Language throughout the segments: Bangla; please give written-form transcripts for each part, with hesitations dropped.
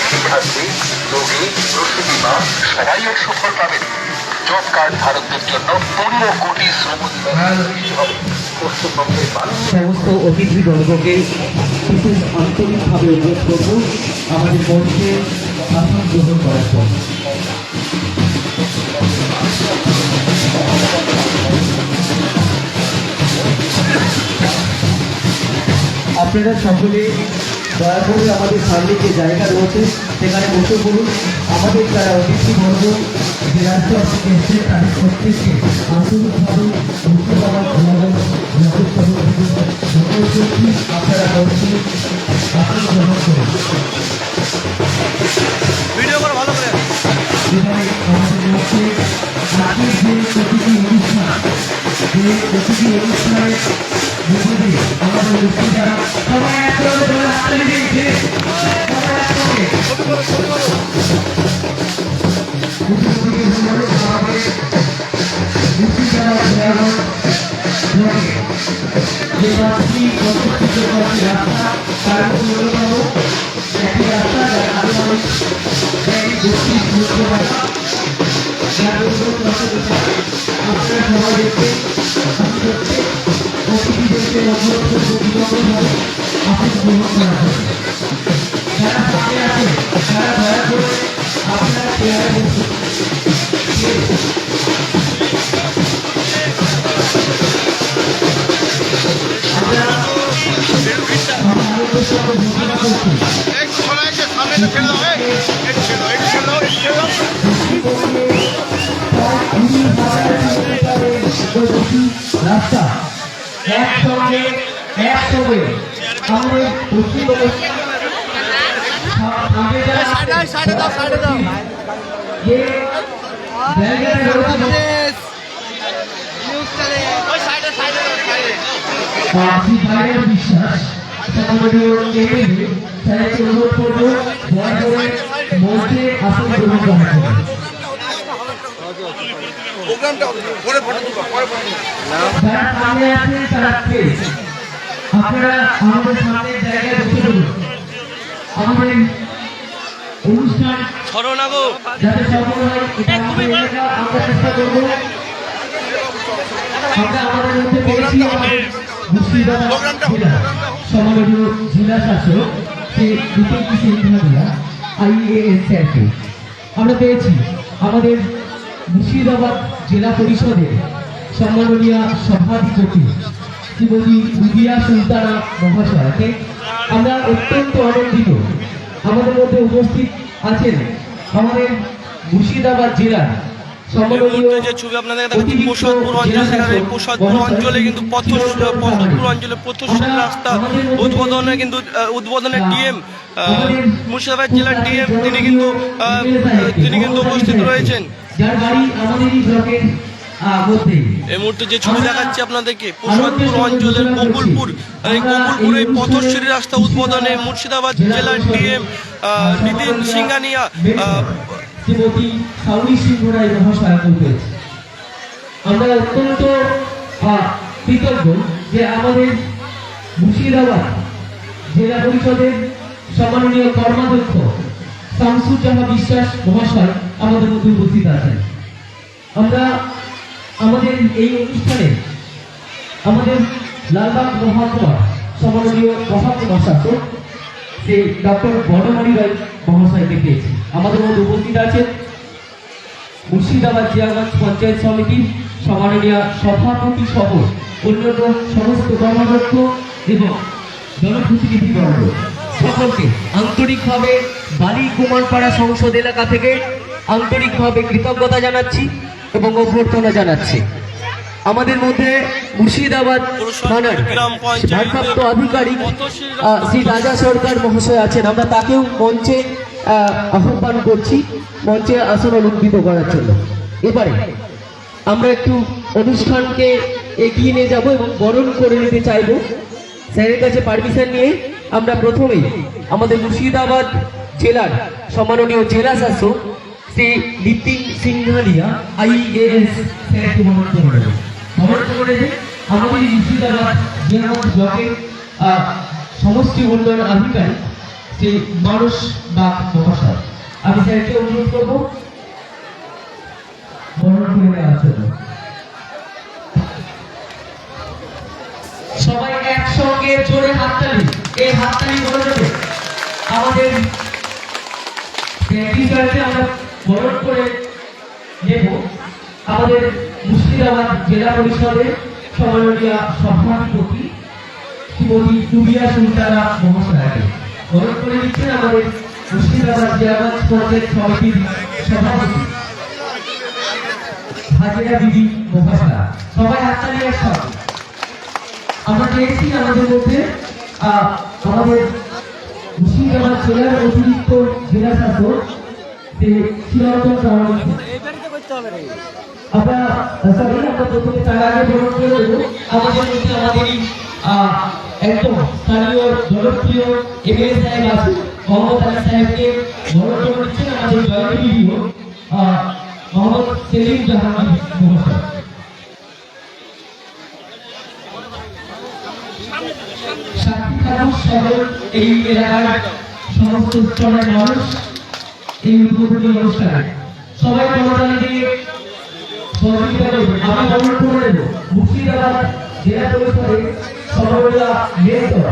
শিক্ষার্থী রোগী প্রসূতি মা সবাই এর সুফল পাবেন। জব কার্ড ধারকদের জন্য 15 কোটি শ্রম সমস্ত অতিথিবর্গকে বিশেষ আন্তরিকভাবে অনুরোধ করব আমাদের মঞ্চে আসন গ্রহণ করার জন্য। আপনারা সকলে দয়া করে আমাদের সামনে যে জায়গা রয়েছে সেখানে বসে পড়ুন। আমাদের যারা অতিথিবর্গ যে রাজ্য এসেছে তাদের প্রত্যেককে আন্তরিকভাবে ধন্যবাদ আপনারা মঞ্চে আসন গ্রহণ করুন। এবারে আমাদের মধ্যে আজকের যে প্রতিটি অনুষ্ঠানের মধ্যে দিয়ে আমাদের মুক্তি যারা সবাই একসাথে দিয়েছে যে রাত্রি প্রতিষ্ঠিত রাস্তা তার অন্যতম একটি রাস্তা যার মানুষ আপনারা সবাই দেখতে অতিথিদেরকে প্রতিবন্ধভাবে আসন গ্রহণ করা হবে। যারা সাথে আছেন তারা দয়া করে আপনারা চেয়ারে বসুন। আমরা ঘোষণা করছি রাস্তা একসঙ্গে আমাদের পশ্চিমবঙ্গ যে বিশ্বাস অনুরোধ করবো মধ্যে আসন গ্রহণ করা হবে। যারা সামনে আছেন তারা আপনারা আমাদের সামনে জায়গায় বসে পড়ুন। আমাদের অনুষ্ঠান যাতে সফল হয় আমরা চেষ্টা করবো। আমরা আমাদের মধ্যে পেয়েছি মুর্শিদাবাদ জেলা সম্মানীয় জেলা শাসক শ্রী বিপিন সিংহানিয়া IAS স্যারকে আমরা পেয়েছি আমাদের মুর্শিদাবাদ জেলা পরিষদের সম্মাননীয় সভাধিপতি শ্রীমতী বিবিয়া সুলতানা মহাশয়কে আমরা অত্যন্ত আনন্দিত। আমাদের মধ্যে উপস্থিত আছেন আমাদের মুর্শিদাবাদ জেলার যে ছবি আপনাদের প্রসাদপুর অঞ্চল, সেখানে প্রসাদপুর অঞ্চলে কিন্তু প্রসাদপুর অঞ্চলে পথশ্রী রাস্তা উদ্বোধনের ডিএম মুর্শিদাবাদ জেলার ডিএম তিনি কিন্তু উপস্থিত রয়েছেন। এই মুহূর্তে যে ছবি দেখাচ্ছি আপনাদেরকে প্রসাদপুর অঞ্চলের গোকুলপুর, এই গোকুলপুরে পথশ্রী রাস্তা উদ্বোধনে মুর্শিদাবাদ জেলার ডিএম নিতিন সিংহানিয়া শ্রীমতী সাউনি সিংহ রায় মহাশয় করবেন। আমরা অত্যন্ত কৃতজ্ঞ যে আমাদের মুর্শিদাবাদ জেলা পরিষদের সম্মাননীয় কর্মাধ্যক্ষ শামসুজ্জামান বিশ্বাস মহাশয় আমাদের মধ্যে উপস্থিত আছেন। আমরা আমাদের এই অনুষ্ঠানে আমাদের লালবাগ মহকুমা সম্মাননীয় মহকুমা শাসক শ্রী ডক্টর বনমালী রায় মহাশয়কে পেয়েছি। আমাদের মধ্যে উপস্থিত আছেন মুর্শিদাবাদ জিয়াগঞ্জ পঞ্চায়েত সমিতির সম্মাননীয় সভাপতি সহ অন্যান্য সমস্ত কর্মদক্ষ এবং জনপ্রতিনিধিবর্গ সকলকে আন্তরিকভাবে বালি কুমারপাড়া সংসদ এলাকা থেকে আন্তরিকভাবে কৃতজ্ঞতা জানাচ্ছি এবং অভ্যর্থনা জানাচ্ছি। আমাদের মধ্যে মুর্শিদাবাদ থানার ভারপ্রাপ্ত আধিকারিক শ্রী রাজা সরকার মহাশয় আছেন। আমরা তাকেও মঞ্চে আহ্বান করছি মঞ্চে আসন অলঙ্কৃত করার জন্য। এবারে আমরা একটু অনুষ্ঠানকে এগিয়ে নিয়ে যাব এবং বরণ করে নিতে চাইব। স্যারের কাছে পারমিশন নিয়ে আমরা প্রথমেই আমাদের মুর্শিদাবাদ জেলার সম্মাননীয় জেলা শাসক শ্রী নিতিন সিংহালিয়া IAS স্যারকে বরণ করে নেব। বরণ করে নেবে আমাদের মুর্শিদাবাদ জেলা ব্লকের সমষ্টি উন্নয়ন আধিকারিক শ্রী মানস বাগ মহাশয়। আমি স্যারকে অনুরোধ করবো বরণ করে নেওয়ার জন্য। সবাই একসঙ্গে জোরে হাততালি, এই হাততালি বলে দেবে আমাদের আমরা বরণ করে নেব আমাদের মুর্শিদাবাদ জেলা পরিষদের সম্মাননীয় সভাপতি শ্রীমতী টুবিয়া সুলতানা মহাশয়কে বরণ করে দিচ্ছেন আমাদের মুর্শিদাবাদ জেলা পঞ্চায়েত সমিতির সভাপতি হাজিরা বিবি মহাশয়া। সবাই হাততালি একসঙ্গে। আমরা পেয়েছি আমাদের মধ্যে আমাদের মুর্শিদাবাদ জেলার অতিরিক্ত জেলা শাসক চিরন্তন প্রামাণিক। আমরা প্রথমে তার আগে বরণ করে দেবো আমাদের মধ্যে আমাদেরই একদম স্থানীয় জনপ্রিয় MLA সাহেব আছে মোহাম্মদ আলী সাহেবকে বরণ করে দিচ্ছেন আমাদের জয়েন্ট ভিডিও মোহাম্মদ সেলিম জাহাঙ্গীর মহাশয়। এই এলাকার সমস্ত স্তরের মানুষ এই উদ্বোধনী অনুষ্ঠানে সবাই করতালি দিয়ে সহযোগিতা করবেন। আমি বরণ করে নেব মুর্শিদাবাদ জেলা পরিষদের সর্বদা মেয়র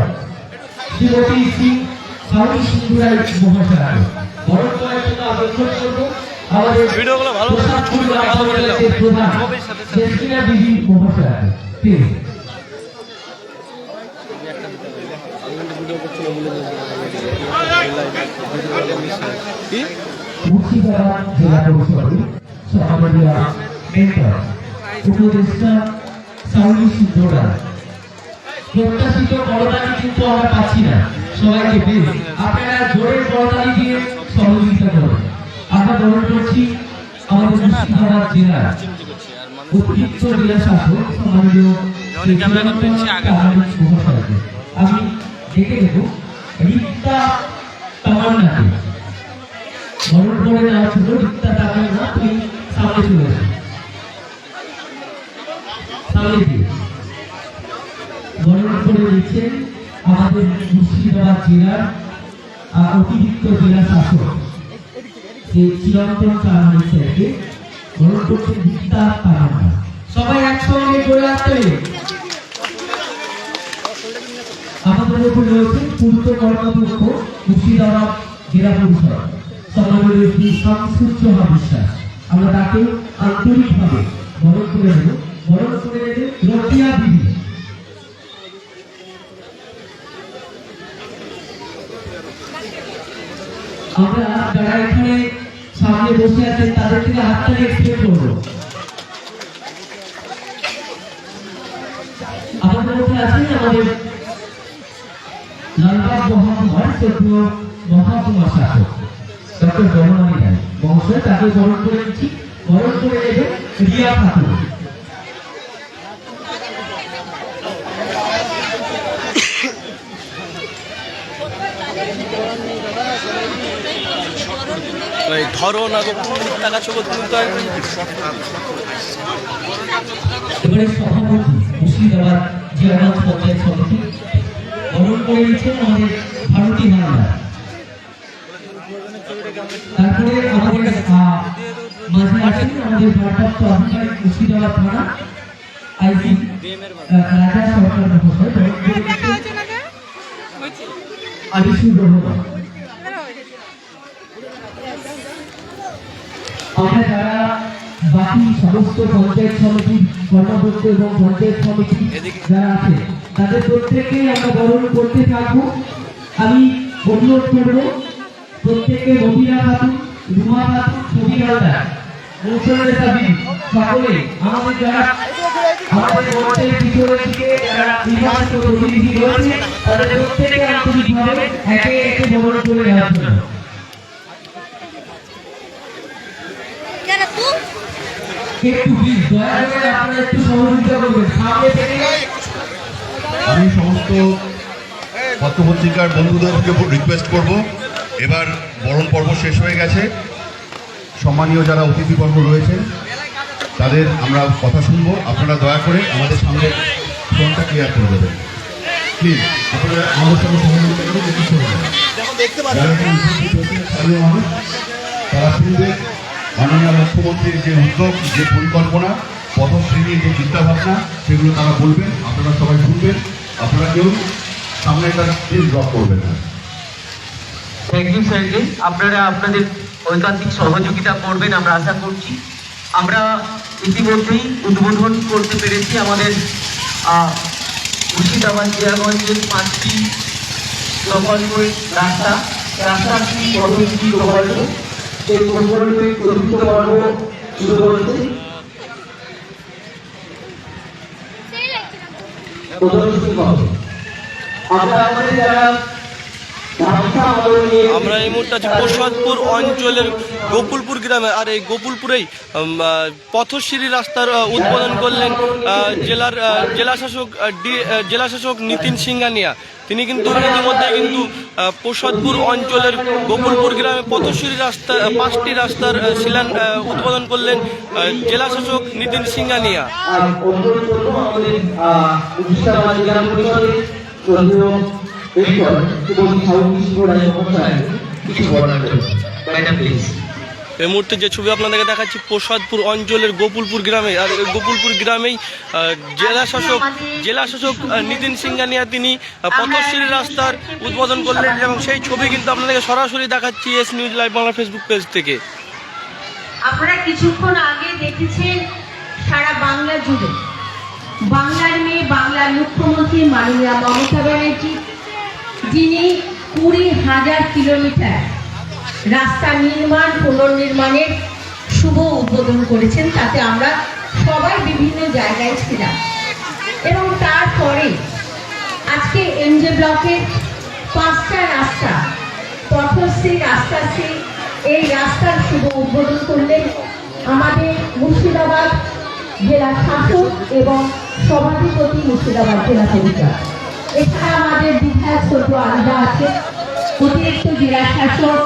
শ্রীমতী সিং সাউন্ড সিন্ধুরাই মহাশয় বরণ করার জন্য আমি অনুরোধ করবো আমাদের প্রধান জেসমিনা বিবি মহাশয়। মুর্শিদাবাদ জেলা পরিষদের সম্মাননীয় মেন্টর উপদেষ্টা সাউন্ড সিন্ধুরাই। প্রত্যাশিত করতালি কিন্তু আমরা পাচ্ছি না সবাইকে প্লিজ আপনারা জোরে করতালি দিয়ে সহযোগিতা করুন। আমরা বরণ করছি আমাদের মুর্শিদাবাদ জেলার অতিরিক্ত জেলা শাসক সম্মানীয় মহাশয়কে। আমি দেখে দেব রিক্তা তামান্নাকে বরণ করে নেওয়ার জন্য। রিক্তা তামান্না তুমি সামনে চলে এসো, সামনে দিয়ে বরণ করে দিচ্ছেন আমাদের মুর্শিদাবাদ জেলার অতিরিক্ত জেলা শাসক চিরন্তন প্রামাণিক স্যারকে বরণ করছেন রিক্তা তামান্না। সবাই একসঙ্গে জোরে আসতে। আমাদের উপর রয়েছে পূর্ত কর্মদক্ষ মুর্শিদাবাদ জেলা পরিষদ সম্মানীয় শ্রী শামসুজ্জোহা বিশ্বাস। আমরা তাকে আন্তরিকভাবে বরণ করে নেব। বরণ করে নেবে রকিয়া বিবি। আমরা যারা এখানে সামনে বসে আছেন তাদের থেকে হাততালি এক্সপেক্ট করবো। আমাদের মধ্যে আছেন আমাদের লালবাগ মহকুমার শ্রদ্ধেয় মহকুমা শাসক ডক্টর বনমালী রায় মহাশয়। তাকে বরণ করে দিচ্ছি। বরণ করে নেবে রিয়া খাতুন। ধরন টাকা চোখ এবারে সভাপতি মুর্শিদাবাদ জেলা পঞ্চায়েত সমিতি বরণ করে দিচ্ছেন আমাদের ভারতী হালদার। তারপরে আমাদের মাঝে আছেন আমাদের ভারপ্রাপ্ত আধিকারিক মুর্শিদাবাদ থানা আইসি রাজা সরকার মহাশয় বরণ করে দিচ্ছেন আলিশুর রহমান। আমরা যারা বাকি সমস্ত পঞ্চায়েত সমিতির কর্মকর্তা এবং পঞ্চায়েত সমিতি যারা আছে তাদের প্রত্যেককে আমরা বরণ করতে থাকবো। আমি অনুরোধ করবো প্রত্যেককে মহিলা খাতুন, রুমা খাতুন, ছবি হালদার, মৌসুমের সাবির সকলে আমাদের যারা আমাদের মঞ্চের পিছনের দিকে যারা নির্বাচিত প্রতিনিধি রয়েছে তাদের প্রত্যেককে আন্তরিকভাবে একে একে বরণ করে নেওয়ার জন্য। একটু প্লিজ দয়া করে আপনারা একটু সহযোগিতা করবেন সামনে থেকে। আমি সমস্ত পত্রপত্রিকার বন্ধুদেরকে রিকোয়েস্ট করব, এবার বরণ পর্ব শেষ হয়ে গেছে, সম্মানীয় যারা অতিথিবর্গ রয়েছেন তাদের আমরা কথা শুনবো। আপনারা দয়া করে আমাদের সামনে ফোনটা ক্লিয়ার করে দেবেন প্লিজ। আপনারা আমাদের সঙ্গে সহযোগিতা করে একটু শুনবেন। যারা এখানে উপস্থিত হয়েছেন স্থানীয় মানুষ তারা শুনবেন মাননীয় মুখ্যমন্ত্রীর যে উদ্যোগ, যে পরিকল্পনা, পথশ্রেণীর যে চিন্তাভাবনা, সেগুলো তারা বলবেন। আপনারা সবাই শুনবেন। আপনারা কেউ সামনেটা প্লিজ ড্রপ করবেন না। থ্যাংক ইউ স্যারজি, আপনারা আপনাদের ঐকান্তিক সহযোগিতা করবেন আমরা আশা করছি। আমরা ইতিমধ্যেই উদ্বোধন করতে পেরেছি আমাদের মুর্শিদাবাদ জিয়াগঞ্জের 5টি প্রকল্পের রাস্তাটি পদ্ধতি প্রকল্প। এই প্রকল্পের চতুর্থ পর্ব শুরু করেছে। আমরা আমাদের যারা আমরা এই মুহূর্তে আছি প্রসাদপুর অঞ্চলের গোকুলপুর গ্রামে। আর এই গোকুলপুরেই পথশ্রী রাস্তার উদ্বোধন করলেন জেলাশাসক নিতিন সিংহানিয়া। তিনি কিন্তু ইতিমধ্যে কিন্তু প্রসাদপুর অঞ্চলের গোকুলপুর গ্রামে পথশ্রী রাস্তা 5টি রাস্তার উদ্বোধন করলেন জেলাশাসক নিতিন সিংহানিয়া। এই মুহূর্তে যে ছবি আপনাদেরকে দেখাচ্ছি প্রসাদপুর অঞ্চলের গোকুলপুর গ্রামে। আর গোকুলপুর গ্রামেই জেলাশাসক নিতিন সিংহানিয়া তিনি পথশ্রী রাস্তার উদ্বোধন করলেন এবং সেই ছবি কিন্তু আপনাদেরকে সরাসরি দেখাচ্ছি S news live Bangla Facebook page থেকে। আপনারা কিছুক্ষণ আগে দেখেছেন সারা বাংলা জুড়ে বাংলার মেয়ে, বাংলার মুখ্যমন্ত্রী মাননীয় মমতা ব্যানার্জি, যিনি 20,000 কিলোমিটার রাস্তা নির্মাণ পুনর্নির্মাণের শুভ উদ্বোধন করেছেন। তাতে আমরা সবাই বিভিন্ন জায়গায় ছিলাম এবং তারপরে আজকে এমজে ব্লকের 5টা রাস্তা পথশ্রী রাস্তাশ্রী এই রাস্তার শুভ উদ্বোধন করলেন আমাদের মুর্শিদাবাদ জেলা শাসক এবং সভাধিপতি মুর্শিদাবাদ জেলা পরিষদ। এছাড়া আমাদের বিধায়ক ছোট আলাদা আছে, অতিরিক্ত জেলা শাসক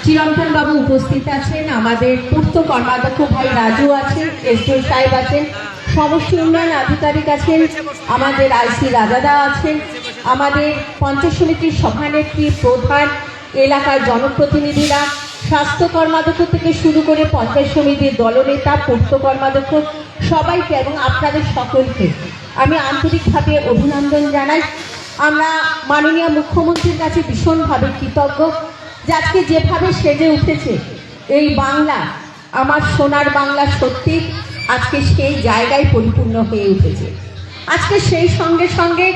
চিরন্তন বাবু উপস্থিত আছেন, আমাদের পূর্ত কর্মাধ্যক্ষ ভাই রাজু আছেন, এসডিও সাহেব আছেন, সমষ্টি উন্নয়ন আধিকারিক আছেন, আমাদের আইসি রাজাদা আছেন, আমাদের পঞ্চায়েত সমিতির সভানেত্রী, প্রধান, এলাকার জনপ্রতিনিধিরা, স্বাস্থ্য কর্মাধ্যক্ষ থেকে শুরু করে পঞ্চায়েত সমিতির দলনেতা, পূর্ত কর্মাধ্যক্ষ সবাইকে এবং আপনাদের সকলকে আমি আন্তরিকভাবে অভিনন্দন জানাই। আমরা মাননীয় মুখ্যমন্ত্রীর কাছে ভীষণভাবে কৃতজ্ঞ যে আজকে যেভাবে সেজে উঠেছে এই বাংলা, আমার সোনার বাংলা, সত্যি আজকে সেই জায়গায় পরিপূর্ণ হয়ে উঠেছে। আজকে সেই সঙ্গে সঙ্গে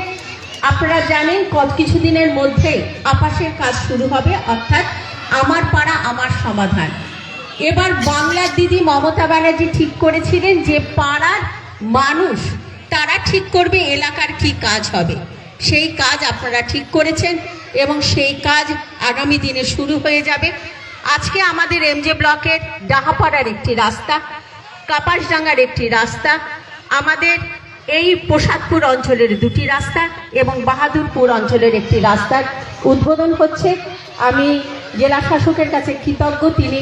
আপনারা জানেন কিছুদিনের মধ্যেই আবাসের কাজ শুরু হবে, অর্থাৎ আমার পাড়া আমার সমাধান। এবার বাংলার দিদি মমতা ব্যানার্জি ঠিক করেছিলেন যে পাড়ার মানুষ তারা ঠিক করবে এলাকার কি কাজ হবে। সেই কাজ আপনারা ঠিক করেছেন এবং সেই কাজ আগামী দিনে শুরু হয়ে যাবে। আজকে আমাদের এমজে ব্লকের ডাহাপাড়ার একটি রাস্তা, কাপাসডাঙ্গার একটি রাস্তা, আমাদের এই প্রসাদপুর অঞ্চলের 2টি রাস্তা এবং বাহাদুরপুর অঞ্চলের একটি রাস্তার উদ্বোধন হচ্ছে। আমি জেলা শাসকের কাছে কৃতজ্ঞ, তিনি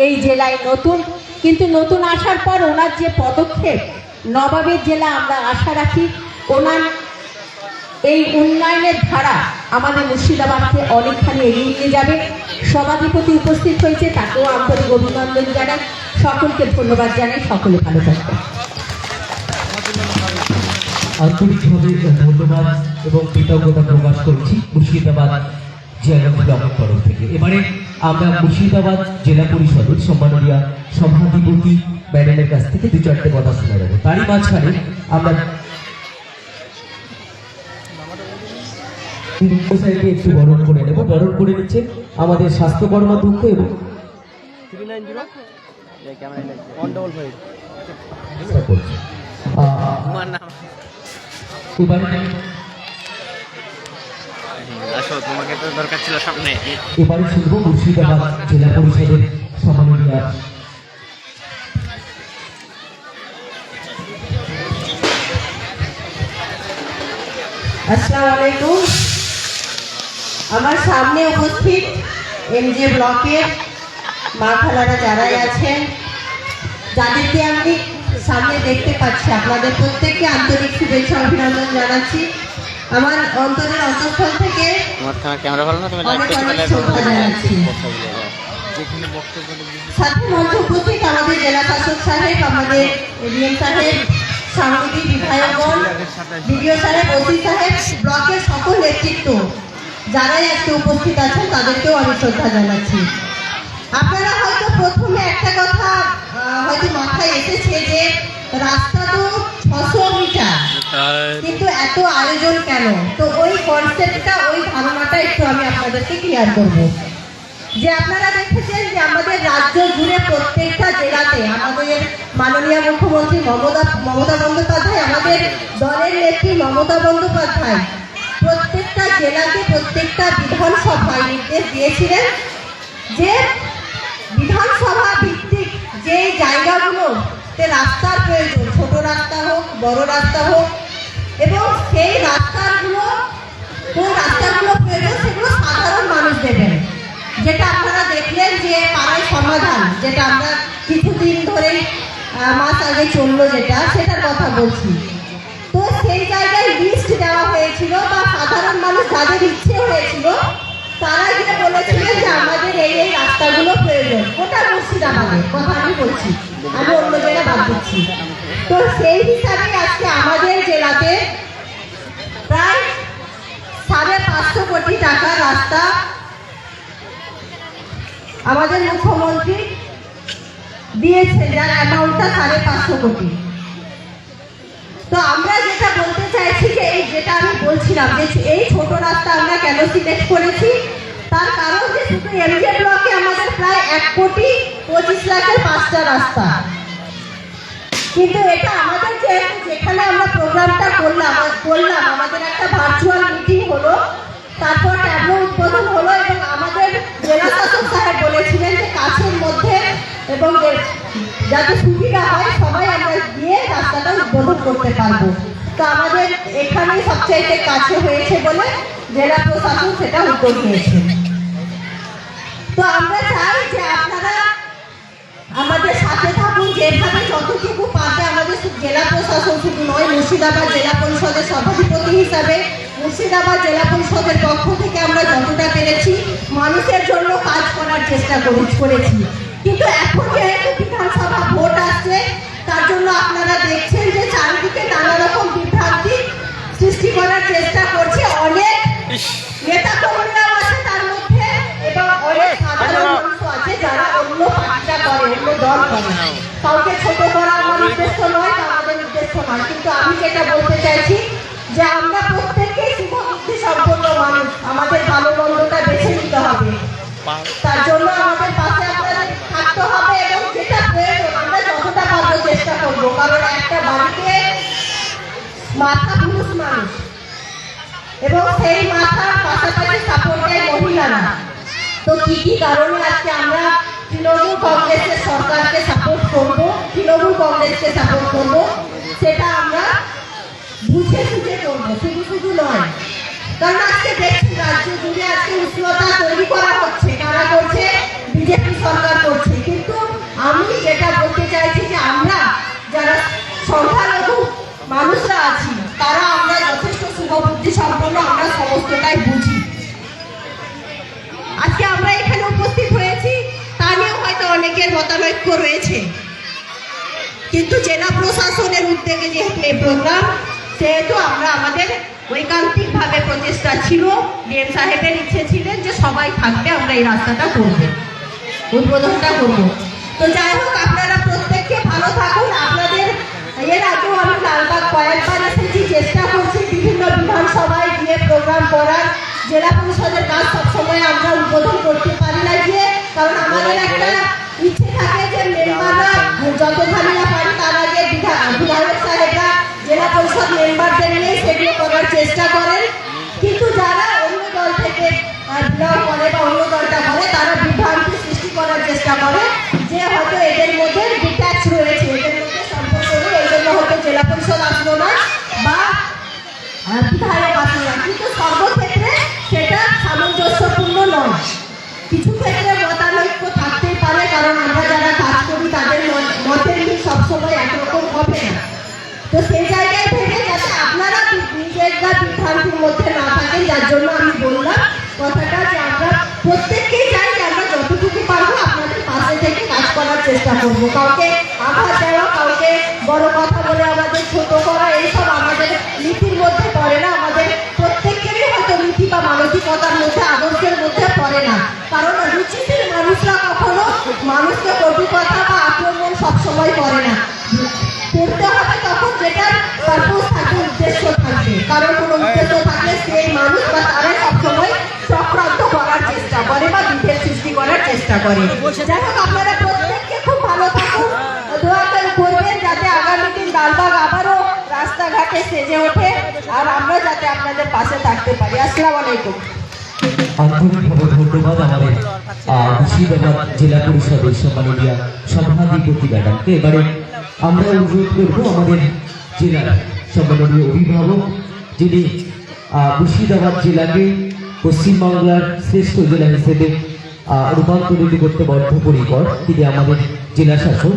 এই জেলায় নতুন, কিন্তু নতুন আসার পর ওনার যে পদক্ষেপ, নবাবের জেলা আমরা আশা রাখি ওনার এই উন্নয়নের ধারা আমাদের মুর্শিদাবাদকে অনেকখানি এগিয়ে নিয়ে যাবে। সভাধিপতি উপস্থিত হয়েছে, তাকেও আন্তরিক অভিনন্দন জানাই, সকলকে ধন্যবাদ জানাই, সকলে ভালো থাকবেন। আন্তরিকভাবে ধন্যবাদ এবং কৃতজ্ঞতা প্রকাশ করছি মুর্শিদাবাদ জেলা ব্লকের তরফ থেকে। এবারে আমরা মুর্শিদাবাদ জেলা পরিষদের সম্মাননীয় সভাধিপতি ম্যাডামের কাছ থেকে 2-4টে কথা শোনা যাবে। তারই মাঝখানে আমরা একটু বরণ করে নেব। বরণ করে নিচ্ছে আমাদের স্বাস্থ্য কর্মাধ্যক্ষ এবং তোমাকে তো দরকার ছিল সামনে। এবারে শুনবো মুর্শিদাবাদ জেলা পরিষদের সম্মাননীয় আসসালামু আলাইকুম। আমার সামনে উপস্থিত এমজে ব্লকের মা খালারা যারাই আছেন, যাদেরকে আমি সামনে দেখতে পাচ্ছি, আপনাদের প্রত্যেককে আন্তরিক শুভেচ্ছা অভিনন্দন জানাচ্ছি। আমার অন্তরের অন্তঃস্থল থেকে তোমার ক্যামেরা ভালো না, তুমি অনেক অনেক শ্রদ্ধা জানাচ্ছি। সাথে মঞ্চে উপস্থিত আমাদের জেলা শাসক সাহেব, আমাদের এডিএম সাহেব, সাংগঠনিক বিধায়কগণ, বিডিও সাহেব, ওসি সাহেব, ব্লকের সকল নেতৃত্ব যারাই আজকে উপস্থিত আছেন তাদেরকেও আমি শ্রদ্ধা জানাচ্ছি। আপনারা হয়তো প্রথমে একটা কথা হয়তো মাথায় এসেছে যে রাস্তা তো 600 মিটার, কিন্তু এত আয়োজন কেন? তো ওই কনসেপ্টটা, ওই ধারণাটা একটু আমি আপনাদেরকে ক্লিয়ার করব। যে আপনারা দেখেছেন যে আমাদের রাজ্য জুড়ে প্রত্যেকটা জেলাতে আমাদের মাননীয় মুখ্যমন্ত্রী মমতা বন্দ্যোপাধ্যায়, আমাদের দলের নেত্রী মমতা বন্দ্যোপাধ্যায় প্রত্যেকটা জেলাতে, প্রত্যেকটা বিধানসভায় নির্দেশ দিয়েছিলেন যে বিধানসভা ভিত্তিক যে জায়গাগুলোতে রাস্তার প্রয়োজন, ছোট রাস্তা হোক, বড় রাস্তা হোক, এবং সেই রাস্তাগুলো, কোন রাস্তাগুলো প্রয়োজন সেগুলো সাধারণ মানুষ দেবেন। যেটা আপনারা দেখলেন যে পাড়ায় সমাধান, যেটা আমরা কিছুদিন ধরেই মাস আগে চললো, সেটার কথা বলছি। তো সেই জায়গায় লিস্ট দেওয়া হয়েছিল, বা সাধারণ মানুষ যাদের ইচ্ছে হয়েছিল তারা গিয়ে বলেছিলেন যে আমাদের এই এই রাস্তাগুলো প্রয়োজন। ওটা মুর্শিদাবাদের কথা আমি বলছি, আমি অন্য জায়গায় বাদ দিচ্ছি। তো সেই হিসাবে আজকে আমাদের জেলাতে প্রায় 550 কোটি টাকা রাস্তা আমাদের মুখ্যমন্ত্রী দিয়েছেন, যার অ্যামাউন্টটা 550 কোটি। তো আমরা যেটা বলতে চাইছি যে এই যেটা আমি বলছিলাম যে এই ছোট রাস্তা আমরা কেন সিলেক্ট করেছি, তার কারণ যে শুধু এমজে ব্লকে আমাদের প্রায় 1,25,00,000-এর 5টা রাস্তা, কিন্তু এটা আমাদের যেখানে আমরা প্রোগ্রামটা করলাম, আমাদের একটা ভার্চুয়াল মিটিং হলো, তারপর ট্যাবলো উদ্বোধন হলো, এবং আমাদের জেলা শাসক সাহেব বলেছিলেন যে কাছের মধ্যে এবং যাতে সুবিধা হয় সবাই আমরা গিয়ে রাস্তাটা উদ্বোধন করতে পারবো। তো আমাদের এখানেই সবচাইতে কাছে হয়েছে বলে জেলা প্রশাসন সেটা উদ্যোগ নিয়েছে। তো আমরা চাই যে আপনারা আমাদের সাথে থাকুন, যেভাবে যতটুকু পারবে আমাদের জেলা প্রশাসন শুধু নয়, মুর্শিদাবাদ জেলা পরিষদের সভাধিপতি হিসাবে মুর্শিদাবাদ জেলা পরিষদের পক্ষ থেকে আমরা যতটা পেরেছি মানুষের জন্য কাজ করার চেষ্টা করেছি। কিন্তু এখন যেহেতু বিধানসভা ভোট আসছে, তার জন্য আপনারা দেখছেন যে চারিদিকে নানা রকম বিভ্রান্তি সৃষ্টি করার চেষ্টা করছে অনেক নেতা কর্মীরাও আছে তার মধ্যে, এবং অনেক সাধারণ মানুষ আছে যারা অন্য পার্টিটা করে, অন্য দল করে। কাউকে ছোট করা আমার উদ্দেশ্য নয়, তা আমাদের উদ্দেশ্য নয়, কিন্তু আমি যেটা বলতে চাইছি যে আমরা প্রত্যেকেই শুভবুদ্ধি সম্পন্ন মানুষ, আমাদের ভালো মন্দটা বেছে নিতে হবে। তার জন্য আমাদের পাশে আপনাদের থাকতে হবে, এবং যেটা প্রয়োজন আমরা যতটা পারবো চেষ্টা করবো। কারণ একটা বাড়িতে মাথা পুরুষ মানুষ, এবং সেই মাথার পাশাপাশি সাপোর্ট দেয় মহিলারা। তো কি কি কারণে আজকে আমরা তৃণমূল কংগ্রেসের সরকারকে সাপোর্ট করবো, তৃণমূল কংগ্রেসকে সাপোর্ট করবো, সেটা আমরা বুঝে সুঝে করবো, শুধু নয়। কারণ আজকে দেখছি রাজ্য জুড়ে আজকে উষ্ণতা তৈরি করা হচ্ছে, কারা করছে? বিজেপি সরকার করছে। কিন্তু আমি যেটা বলতে চাইছি যে আমরা যারা সংখ্যালঘু মানুষরা আছি, তারা আমরা যথেষ্ট শুভবুদ্ধি সম্পন্ন, আমরা সমস্তটাই বুঝি। আজকে আমরা এখানে উপস্থিত হয়েছি, তা নিয়েও হয়তো অনেকের মতানৈক্য রয়েছে, কিন্তু জেলা প্রশাসনের উদ্যোগে যেহেতু এই প্রোগ্রাম, সেহেতু আমরা আমাদের ঐকান্তিকভাবে প্রচেষ্টা ছিল, ডিএম সাহেবের ইচ্ছে ছিলেন যে সবাই থাকবে, আমরা এই রাস্তাটা করব, উদ্বোধনটা করব। তো যাই হোক, আপনারা প্রত্যেককে ভালো থাকুন। আপনাদের এর আগেও আমি লালবাগ কয়েকবার এসেছি, চেষ্টা করছি বিভিন্ন বিধানসভায় গিয়ে প্রোগ্রাম করার। জেলা পরিষদের কাজ সবসময় আমরা উদ্বোধন করতে পারি না গিয়ে, কারণ আমাদের একটা ইচ্ছে থাকে যে মেম্বাররা যতখানি না পারি তার আগে বিধায়ক সাহেবরা জেলা পরিষদ মেম্বারদের নিয়ে সেগুলো করার চেষ্টা করেন। কিন্তু যারা অন্য দল থেকে বিলং করে বা অন্য দলটা করে, তারা বিভ্রান্তি সৃষ্টি করার চেষ্টা করে যে হয়তো এদের মধ্যে ডিট্যাচ রয়েছে, এদের মধ্যে সম্পর্ক নেই, এই জন্য হয়তো জেলা পরিষদ আসলো না বা বিধায়ক আসলো না। কিন্তু সর্বক্ষেত্রে সেটা সামঞ্জস্যপূর্ণ নয়। কিছু ক্ষেত্রে মতানৈক্য থাকতেই পারে, কথাটা যে আমরা প্রত্যেককেই চাই যে আমরা যতটুকু পারবো আপনাদের পাশে থেকে কাজ করার চেষ্টা করবো। কাউকে আঘাত দেওয়া, কাউকে বড় কথা বলে আমাদের ছোট করা, এইসব আমাদের নীতির মধ্যে পড়ে না। আমাদের প্রত্যেকেরই হয়তো নীতি বা মানসিকতার মধ্যে, আদর্শের মধ্যে পড়ে না। কারণ রুচিশীল মানুষরা কখনো মানুষকে কটু কথা বা আক্রমণ সবসময় করে না। করতে হবে তখন যেটার পারপোজ থাকবে, উদ্দেশ্য থাকবে। কারণ কোনো উদ্দেশ্য থাকলে সেই মানুষ বা তারা সবসময় চক্রান্ত করার চেষ্টা করে বা বিভেদ সৃষ্টি করার চেষ্টা করে। যাই হোক, আপনারা প্রত্যেককে খুব ভালো থাকুন, দোয়া করবেন যাতে আগামী দিন লালবাগ আবারও রাস্তাঘাটে সেজে ওঠে, আর আমরা যাতে আপনাদের পাশে থাকতে পারি। আসসালামু আলাইকুম। আন্তরিকভাবে ধন্যবাদ আমাদের মুর্শিদাবাদ জেলা পরিষদের সম্মানীয় সভাধিপতি ম্যাডামকে। এবারে আমরা অনুরোধ করব আমাদের জেলার সম্মানীয় অভিভাবক, যিনি মুর্শিদাবাদ জেলাকে পশ্চিমবাংলার শ্রেষ্ঠ জেলা হিসেবে রূপান্তরিত করতে বদ্ধপরিকর, তিনি আমাদের জেলা শাসক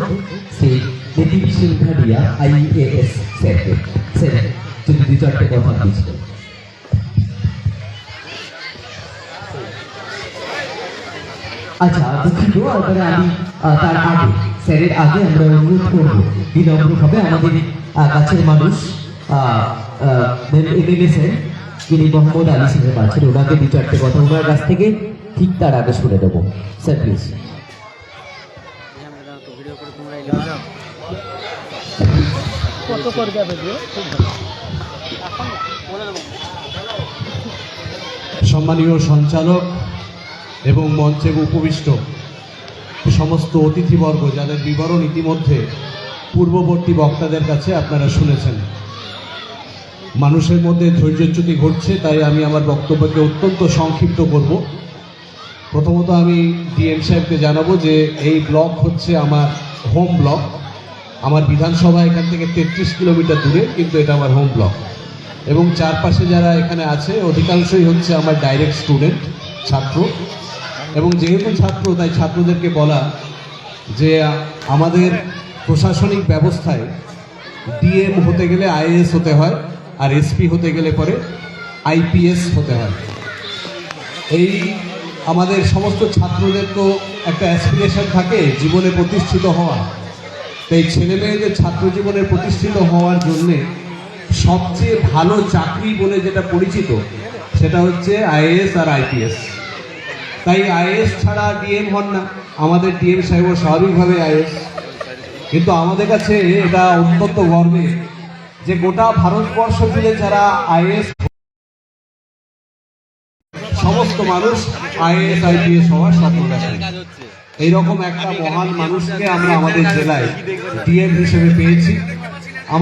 শ্রী নিতিন সিংহানিয়া IAS স্যারকে। স্যার যদি দু চারটে কথা দিয়েছিলেন। আচ্ছা, দুঃখিত, এবারে আমি তার আগে, স্যারের আগে আমরা অনুরোধ করবো বিনম্রভাবে আমাদের কাছের মানুষ MLA স্যার, যিনি মোহাম্মদ আলী সাহেব আছেন, ওনাকে দু চারটে কথা ওনার কাছ থেকে ঠিক তার আগে শুনে দেবো। Sir please. সম্মানীয় সঞ্চালক এবং মঞ্চে উপবিষ্ট সমস্ত অতিথিবর্গ, যাদের বিবরণ ইতিমধ্যে পূর্ববর্তী বক্তাদের কাছে আপনারা শুনেছেন। মানুষের মধ্যে ধৈর্যচ্যুতি ঘটছে, তাই আমি আমার বক্তব্যকে অত্যন্ত সংক্ষিপ্ত করব। প্রথমত আমি ডিএম সাহেবকে জানাবো যে এই ব্লক হচ্ছে আমার হোম ব্লক। আমার বিধানসভা এখান থেকে 33 কিলোমিটার দূরে, কিন্তু এটা আমার হোম ব্লক। এবং চারপাশে যারা এখানে আছে অধিকাংশই হচ্ছে আমার ডাইরেক্ট স্টুডেন্ট, ছাত্র। এবং যেহেতু ছাত্র, তাই ছাত্রদেরকে বলা যে আমাদের প্রশাসনিক ব্যবস্থায় ডিএম হতে গেলে IAS হতে হয়, আর SP হতে গেলে পরে IPS হতে হয়। এই আমাদের সমস্ত ছাত্রদের তো একটা অ্যাসপিরেশন থাকে জীবনে প্রতিষ্ঠিত হওয়া। তাই ছেলে মেয়েদের ছাত্র জীবনে প্রতিষ্ঠিত হওয়ার জন্যে সবচেয়ে ভালো চাকরি বলে যেটা পরিচিত, সেটা হচ্ছে IAS আর IPS। তাই IAS ছাড়া ডিএম হন না। আমাদের ডিএম সাহেব স্বাভাবিকভাবে IAS। কিন্তু আমাদের কাছে এটা অত্যন্ত গর্বের যে গোটা ভারতবর্ষ জুড়ে যারা IAS, সমস্ত মানুষ IAS IPS হওয়ার স্বপ্ন দেখেন। এইরকম একটা মহান মানুষকে আমরা আমাদের জেলায় ডিএম হিসেবে পেয়েছি।